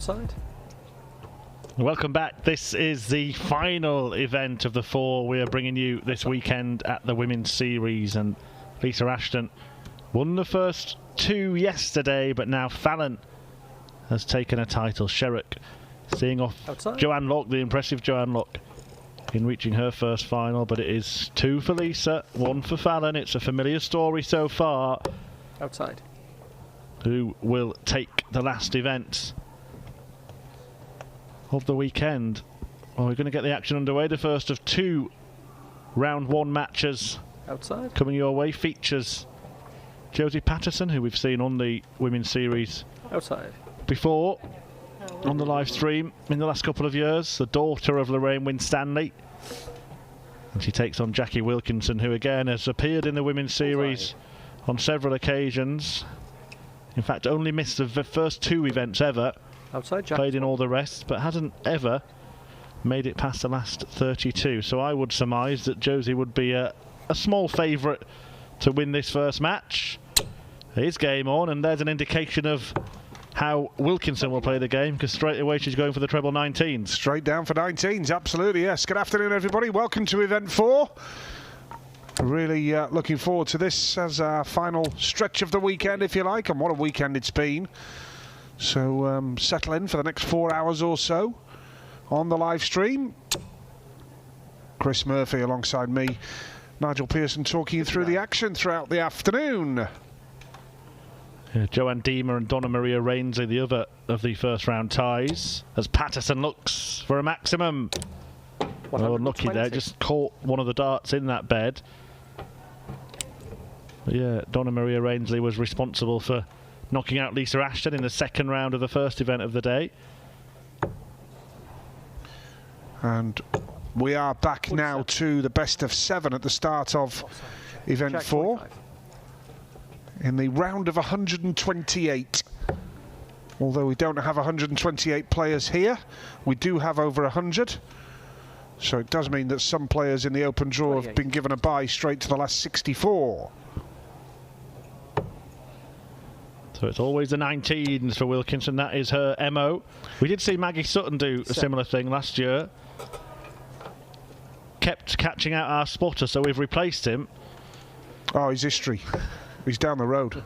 Side. Welcome back. This is the final event of the four we are bringing you this weekend at the Women's Series, and Lisa Ashton won the first two yesterday, but now Fallon has taken a title. Sherrock seeing off Joanne Locke, the impressive Joanne Locke, in reaching her first final, but it is two for Lisa, one for Fallon. It's a familiar story so far. Outside. Who will take the last event of the weekend? Well, we're going to get the action underway. The first of two round one matches outside coming your way features Josie Paterson, who we've seen on the Women's Series outside before on the live stream in the last couple of years, the daughter of Lorraine Winstanley, and she takes on Jackie Wilkinson, who again has appeared in the Women's Series on several occasions. In fact, only missed the first two events ever. Outside, played in all the rest, but hasn't ever made it past the last 32. So I would surmise that Josie would be a small favourite to win this first match. It is game on, and there's an indication of how Wilkinson will play the game, because straight away she's going for the treble 19s. Straight down for 19s, absolutely, yes. Good afternoon, everybody. Welcome to event 4. Really looking forward to this as our final stretch of the weekend, if you like, and what a weekend it's been. So settle in for the next 4 hours or so on the live stream. Chris Murphy alongside me, Nigel Pearson, talking you through the action throughout the afternoon. Yeah, Joanne Deemer and Donna Maria Rainsley, the other of the first round ties, as Paterson looks for a maximum. Oh, unlucky there, just caught one of the darts in that bed. But yeah, Donna Maria Rainsley was responsible for knocking out Lisa Ashton in the second round of the first event of the day. And we are back now to the best of 7 at the start of event 4. In the round of 128. Although we don't have 128 players here, we do have over 100. So it does mean that some players in the open draw have been given a bye straight to the last 64. So it's always the 19s for Wilkinson. That is her MO. We did see Maggie Sutton do a similar thing last year. Kept catching out our spotter, so we've replaced him. Oh, he's history. He's down the road.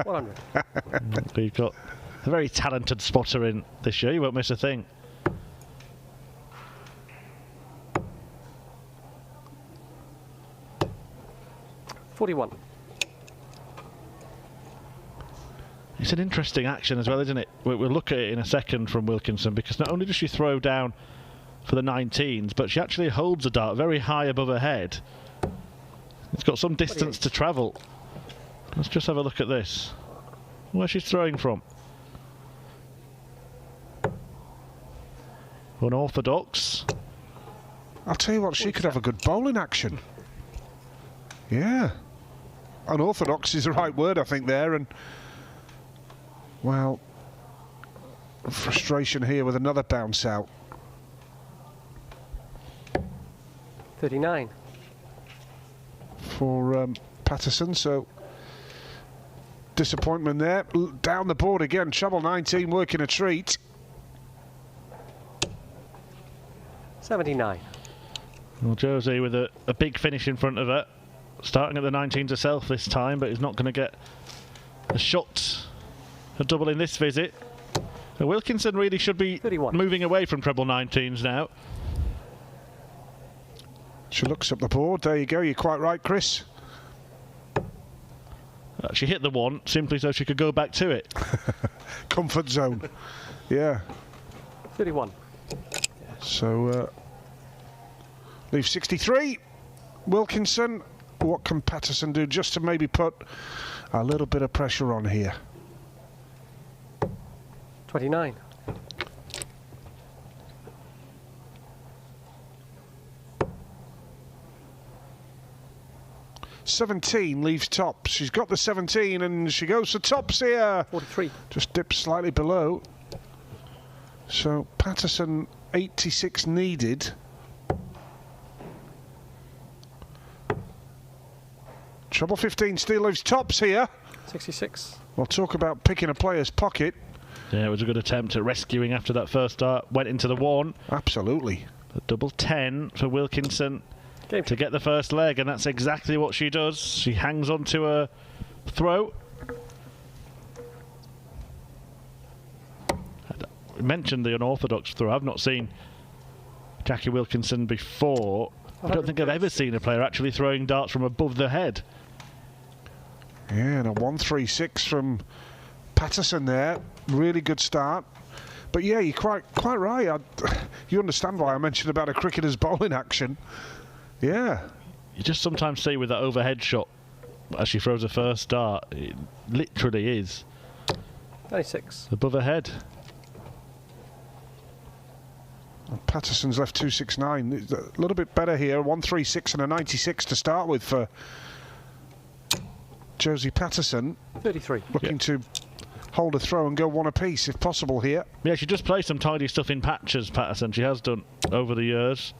100. We've got a very talented spotter in this year. You won't miss a thing. $41. It's an interesting action as well, isn't it? We'll look at it in a second from Wilkinson, because not only does she throw down for the 19s, but she actually holds a dart very high above her head. It's got some distance to travel. Let's just have a look at this. Where's she throwing from? Unorthodox. I'll tell you what, she could have a good bowling action. Yeah. Unorthodox is the right word, I think, there. And well, frustration here with another bounce out. 39. For Paterson, so disappointment there. Down the board again, treble 19 working a treat. 79. Well, Josie with a big finish in front of her, starting at the 19s herself this time, but is not going to get a shot, a double in this visit. So Wilkinson really should be 31. Moving away from treble 19s now. She looks up the board. There you go. You're quite right, Chris. She hit the one simply so she could go back to it. Comfort zone. Yeah. 31. So leave 63. Wilkinson. What can Paterson do just to maybe put a little bit of pressure on here? 29. $17 leaves tops. She's got the 17 and she goes for tops here. 43. Just dips slightly below. So Paterson 86 needed. Treble 15 still leaves tops here. 66. We'll talk about picking a player's pocket. Yeah, it was a good attempt at rescuing after that first start. Went into the 1. Absolutely. A double 10 for Wilkinson to get the first leg, and that's exactly what she does. She hangs on to a throw. I mentioned the unorthodox throw. I've not seen Jackie Wilkinson before. I don't think I've ever seen a player actually throwing darts from above the head. Yeah, and a 1-3-6 from Paterson there. Really good start. But yeah, you're quite right. You understand why I mentioned about a cricketer's bowling action. Yeah. You just sometimes see with that overhead shot as she throws her first dart, it literally is 96. above her head. Paterson's left 269. A little bit better here. 1-3-6 and a 96 to start with for Josie Paterson. 33. Looking to hold a throw and go 1 apiece if possible here. Yeah, she does play some tidy stuff in patches, Paterson. She has done over the years.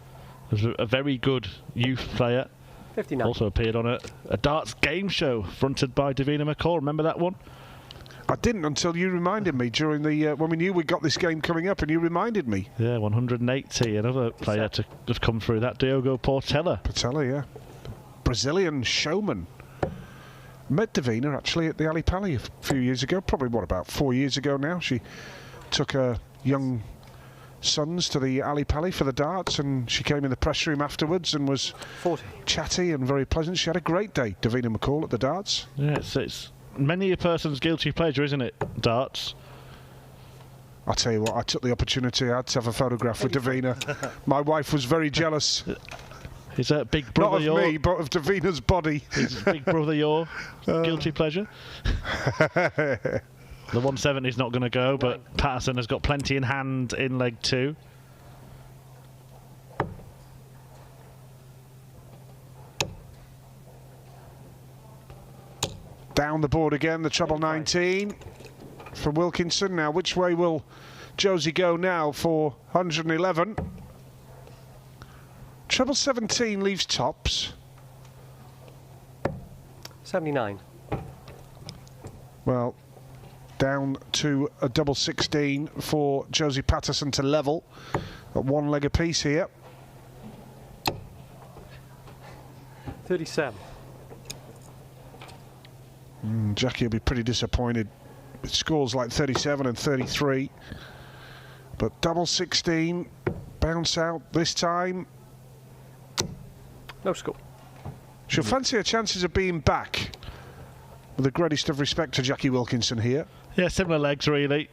Was a very good youth player. 59. Also appeared on a darts game show fronted by Davina McCall. Remember that one? I didn't until you reminded me during the when we knew we got this game coming up, and you reminded me. Yeah, 180. Another player to have come through that. Diogo Portela. Portela, yeah. Brazilian showman. Met Davina actually at the Ali Pali a few years ago. Probably, what, about 4 years ago now. She took her young sons to the Ali Pali for the darts, and she came in the press room afterwards and was 40. chatty and very pleasant. She had a great day, Davina McCall, at the darts. Yeah, it's many a person's guilty pleasure, isn't it, darts? I'll tell you what, I took the opportunity. I had to have a photograph with Davina. My wife was very jealous. Is that Big Brother Not of me, but of Davina's body. Is Big Brother your guilty pleasure? The 170 is not going to go, but Paterson has got plenty in hand in leg 2. Down the board again, the treble 19 for Wilkinson. Now, which way will Josie go now for 111? Treble 17 leaves tops. 79. Well, down to a double 16 for Josie Paterson to level at 1 leg apiece here. 37. Jackie will be pretty disappointed with scores like 37 and 33. But double 16, bounce out this time. No score. She'll fancy her chances of being back. With the greatest of respect to Jackie Wilkinson here. Yeah, similar legs really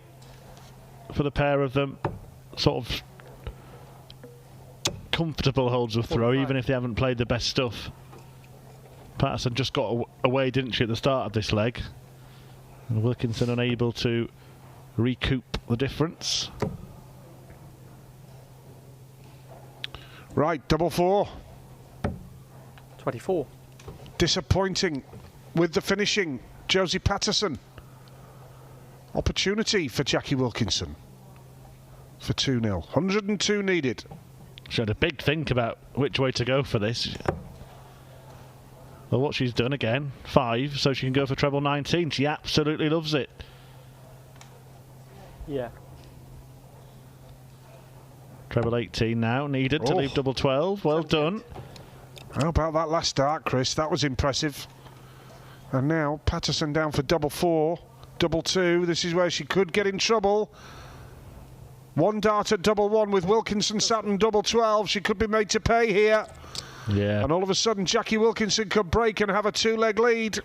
for the pair of them. Sort of comfortable holds of throw, even if they haven't played the best stuff. Paterson just got away, didn't she, at the start of this leg? And Wilkinson unable to recoup the difference. Right, double 4. 24. Disappointing with the finishing. Josie Paterson. Opportunity for Jackie Wilkinson for 2-0. 102 needed. She had a big think about which way to go for this. Well, what she's done again, 5, so she can go for treble 19. She absolutely loves it. Yeah. Treble 18 now, needed to leave double 12. Well done. How about that last dart, Chris? That was impressive. And now Paterson down for double 4, double 2. This is where she could get in trouble. 1 dart at double 1 with Wilkinson sat in double 12. She could be made to pay here. Yeah. And all of a sudden, Jackie Wilkinson could break and have a 2-leg lead.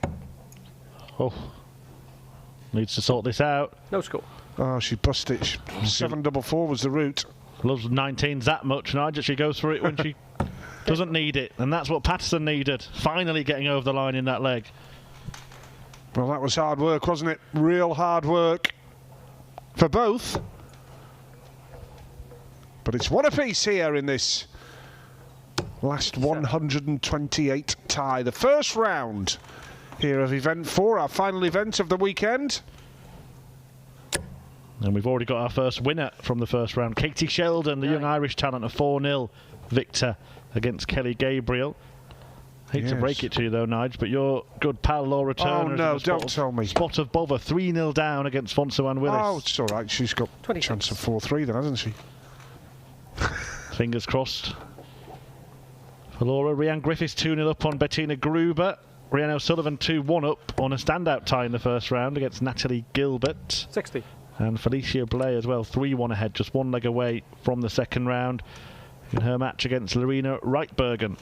Oh. Needs to sort this out. No score. Oh, she busted it. 7 double 4 was the route. Loves 19s that much. Nigel, she goes for it when she doesn't need it. And that's what Paterson needed. Finally getting over the line in that leg. Well, that was hard work, wasn't it? Real hard work for both. But it's 1 apiece here in this last 128 tie. The first round here of event 4, our final event of the weekend. And we've already got our first winner from the first round. Katie Sheldon, the young Irish talent, a 4-0 victor against Kelly Gabriel. Hate to Yes. break it to you though, Nige, but your good pal Laura Turner is no, in the don't tell me. spot of bother. 3-0 down against Fonsuan Willis. Oh, it's all right. She's got a 26. chance of 4-3 then, hasn't she? Fingers crossed for Laura. Rhiannon Griffiths 2-0 up on Bettina Gruber. Rhiannon O'Sullivan 2-1 up on a standout tie in the first round against Natalie Gilbert. 60. And Felicia Blay as well, 3-1 ahead, just one leg away from the second round in her match against Lorena Reitbergen.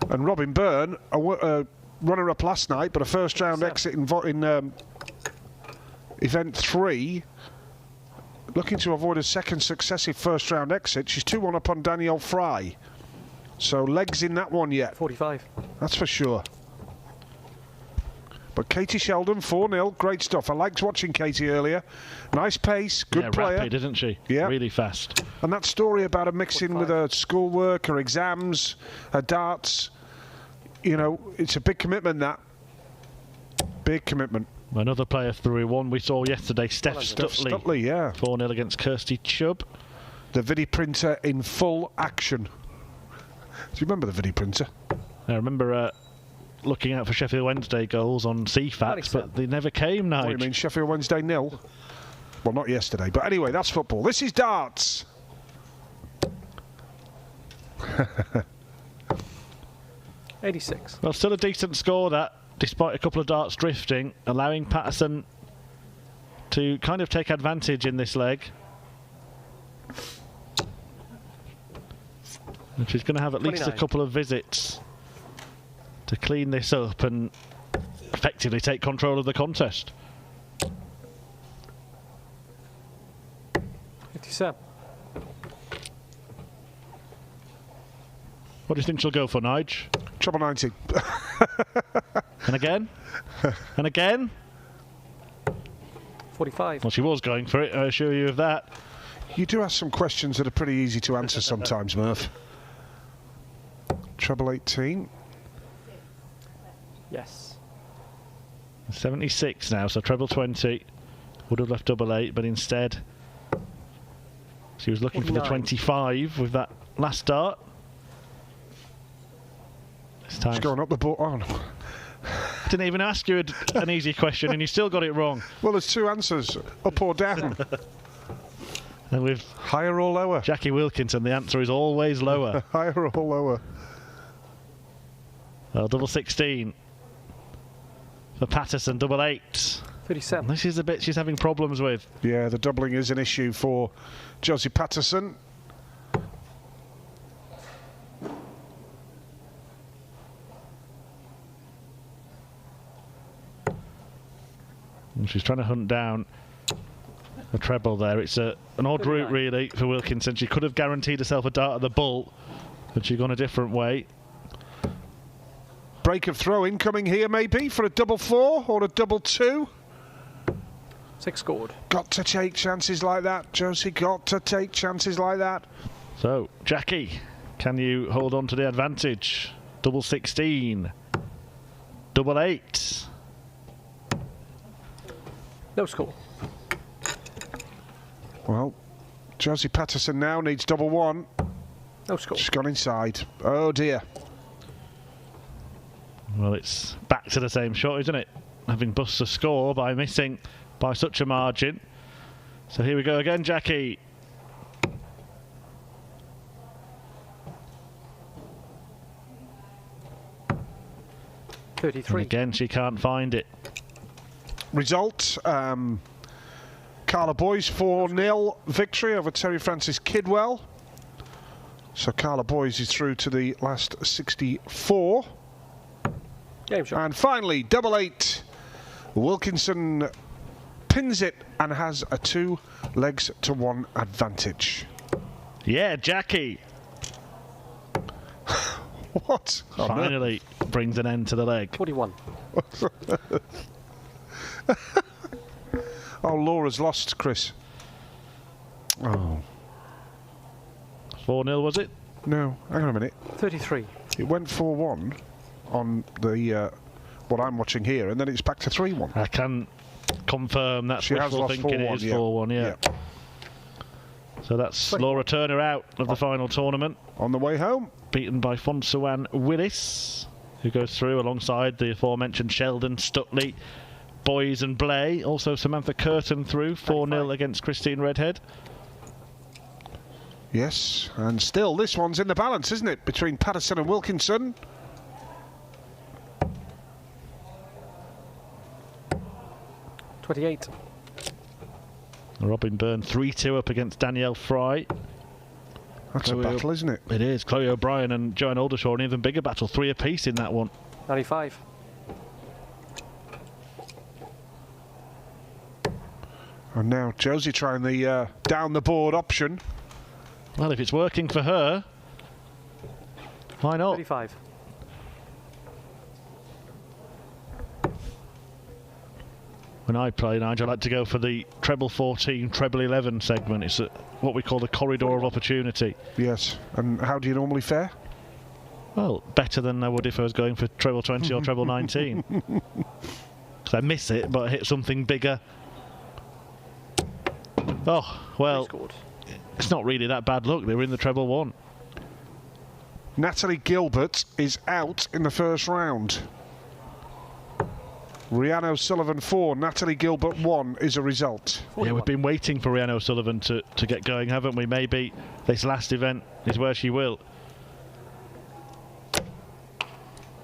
And Robin Byrne, a runner-up last night, but a first-round exit in event 3. Looking to avoid a second successive first-round exit. She's 2-1 up on Danielle Fry. So legs in that one yet. 45. That's for sure. But Katie Sheldon, 4-0. Great stuff. I liked watching Katie earlier. Nice pace, good player. Rapid, isn't she? Yeah. Really fast. And that story about her mixing with her schoolwork, her exams, her darts, you know, it's a big commitment, that. Big commitment. Another player through one we saw yesterday, Steph Stutley. Yeah. 4-0 against Kirsty Chubb. The Vidi printer in full action. Do you remember the Vidi printer? I remember looking out for Sheffield Wednesday goals on CFAX, but they never came, What do you Nige. mean, Sheffield Wednesday 0? Well, not yesterday. But anyway, that's football. This is darts. 86. Well, still a decent score, that, despite a couple of darts drifting, allowing Paterson to kind of take advantage in this leg. And she's going to have at least a 29. couple of visits to clean this up and effectively take control of the contest. 57. What do you think she'll go for, Nige? Treble 90. And again? And again? 45. Well, she was going for it, I assure you of that. You do ask some questions that are pretty easy to answer sometimes, Murph. Treble 18. Yes. 76 now, so treble 20. Would have left double 8, but instead she was looking for the 49. 25 with that last dart. This time She's going up the board. Oh, no. didn't even ask you an easy question and you still got it wrong. Well, there's two answers, up or down. And with Higher or lower? Jackie Wilkinson, the answer is always lower. Higher or lower? Well, double 16 for Paterson, double 8. 37. This is the bit she's having problems with. Yeah, the doubling is an issue for Josie Paterson. And she's trying to hunt down a treble there. It's an odd route, really, for Wilkinson. She could have guaranteed herself a dart at the bull, but she's gone a different way. Break of throw incoming here, maybe, for a double 4 or a double 2. 6 scored. Got to take chances like that, Josie. Got to take chances like that. So, Jackie, can you hold on to the advantage? Double 16. Double 8. No score. Well, Josie Paterson now needs double 1. No score. She's gone inside. Oh, dear. Well, it's back to the same shot, isn't it? Having bust a score by missing by such a margin. So here we go again, Jackie. And 33. again, she can't find it. Result, Carla Boys 4-0 victory over Terry Francis Kidwell. So Carla Boys is through to the last 64. Game shot. And finally, double 8. Wilkinson pins it and has a 2 legs to 1 advantage. Yeah, Jackie What? Oh, no. finally brings an end to the leg. 41. Oh, Laura's lost, Chris. Oh, 4-0, was it? no. Hang on a minute. 33. It went 4-1 on the what I'm watching here, and then it's back to 3-1. I can confirm that's She has wishful lost thinking. 4-1, It is 4-1, yeah. So that's 20. Laura Turner out of the final tournament, On the way home. beaten by Fonsuan Willis, who goes through alongside the aforementioned Sheldon, Stutley, Boys and Blay. Also Samantha Curtin through 4-0 against Christine Redhead. Yes, and still this one's in the balance, isn't it, between Paterson and Wilkinson. $28. Robin Byrne 3-2 up against Danielle Fry. That's a battle, isn't it? It is. Chloe O'Brien and Joanne Aldershaw, an even bigger battle, 3 apiece in that one. 95. And now Josie trying the down the board option. Well, if it's working for her, why not? 35. When I play, Nigel, I like to go for the treble 14, treble 11 segment. It's what we call the corridor of opportunity. Yes. And how do you normally fare? Well, better than I would if I was going for treble 20 or treble 19. Because I miss it, but I hit something bigger. Oh, well, it's not really that bad luck. They were in the treble 1. Natalie Gilbert is out in the first round. Rhiannon O'Sullivan 4, Natalie Gilbert 1 is a result. Yeah, we've been waiting for Rhiannon O'Sullivan to get going, haven't we? Maybe this last event is where she will.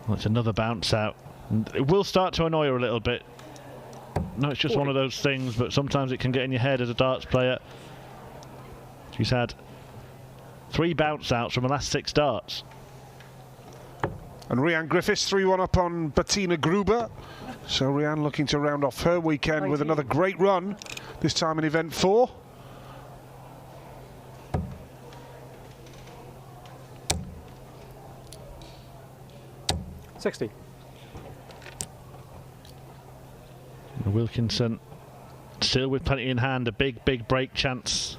Well, it's another bounce out. And it will start to annoy her a little bit. No, it's just one of those things, but sometimes it can get in your head as a darts player. She's had 3 bounce outs from the last 6 darts. And Rhiannon Griffiths 3-1 up on Bettina Gruber. So Rhiannon looking to round off her weekend with another great run, this time in event 4. $60. Wilkinson still with plenty in hand, a big break chance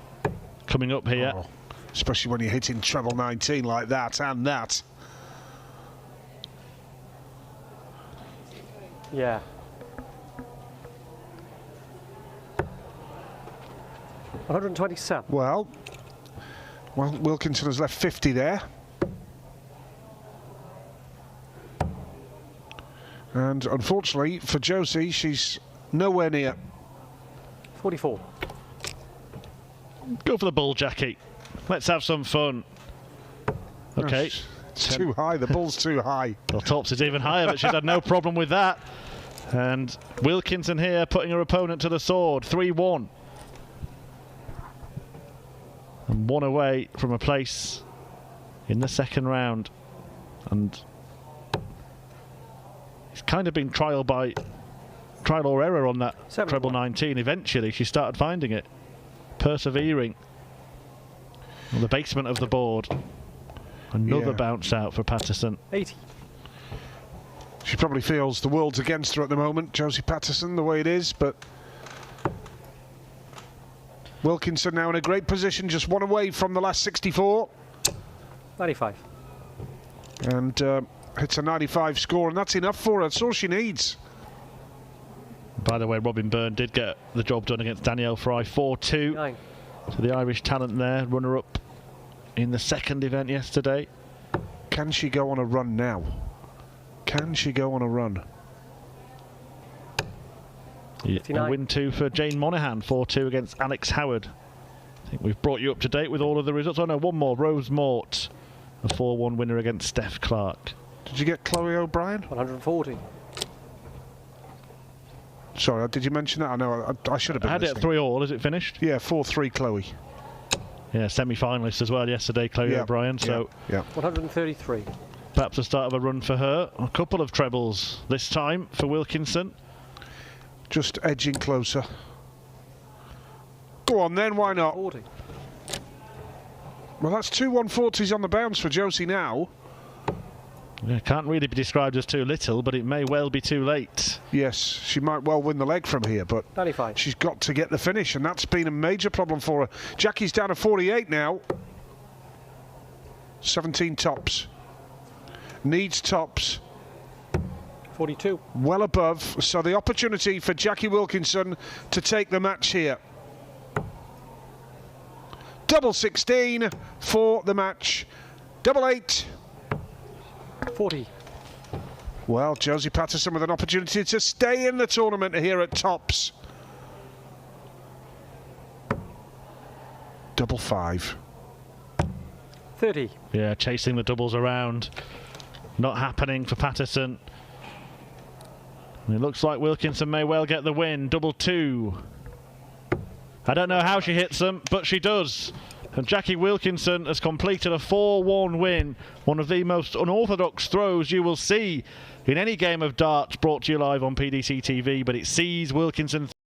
coming up here. Oh, especially when you're hitting treble 19 like that and that. Yeah. $127. Well, Wilkinson has left 50 there. And unfortunately for Josie, she's nowhere near. 44. Go for the bull, Jackie. Let's have some fun. Okay. It's too high. The ball's too high. Well, tops is even higher, but she's had no problem with that. And Wilkinson here putting her opponent to the sword. 3-1. And 1 away from a place in the second round. And it's kind of been trial or error on that 71. treble 19. Eventually, she started finding it. Persevering. On the basement of the board. Another bounce out for Paterson. 80. She probably feels the world's against her at the moment, Josie Paterson, the way it is, but Wilkinson now in a great position, just 1 away from the last 64. 95. And hits a 95 score, and that's enough for her. That's all she needs. By the way, Robin Byrne did get the job done against Danielle Fry. 4-2 9. to the Irish talent there, runner-up in the second event yesterday. Can she go on a run now? Can she go on a run? Yeah, a win 2 for Jane Monaghan, 4-2 against Alex Howard. I think we've brought you up to date with all of the results. Oh no, one more. Rose Mort, a 4-1 winner against Steph Clark. Did you get Chloe O'Brien? 140. Sorry, did you mention that? I know, I should have been had listening. it at 3-all, is it finished? Yeah, 4-3 Chloe. Yeah, semi-finalist as well yesterday, Chloe O'Brien. So yeah. 133. Perhaps the start of a run for her. A couple of trebles this time for Wilkinson. Just edging closer. Go on then, why not? 40. Well, that's 2 140s on the bounce for Josie now. Yeah, can't really be described as too little, but it may well be too late. Yes, she might well win the leg from here, but 95. she's got to get the finish, and that's been a major problem for her. Jackie's down to 48 now. 17 tops. Needs tops. 42. Well above, so the opportunity for Jackie Wilkinson to take the match here. Double 16 for the match. Double 8. 40. Well, Josie Paterson with an opportunity to stay in the tournament here at Tops. Double 5. 30. Yeah, chasing the doubles around. Not happening for Paterson. And it looks like Wilkinson may well get the win. Double 2. I don't know how she hits them, but she does. And Jackie Wilkinson has completed a 4-1 win. One of the most unorthodox throws you will see in any game of darts brought to you live on PDC TV, but it sees Wilkinson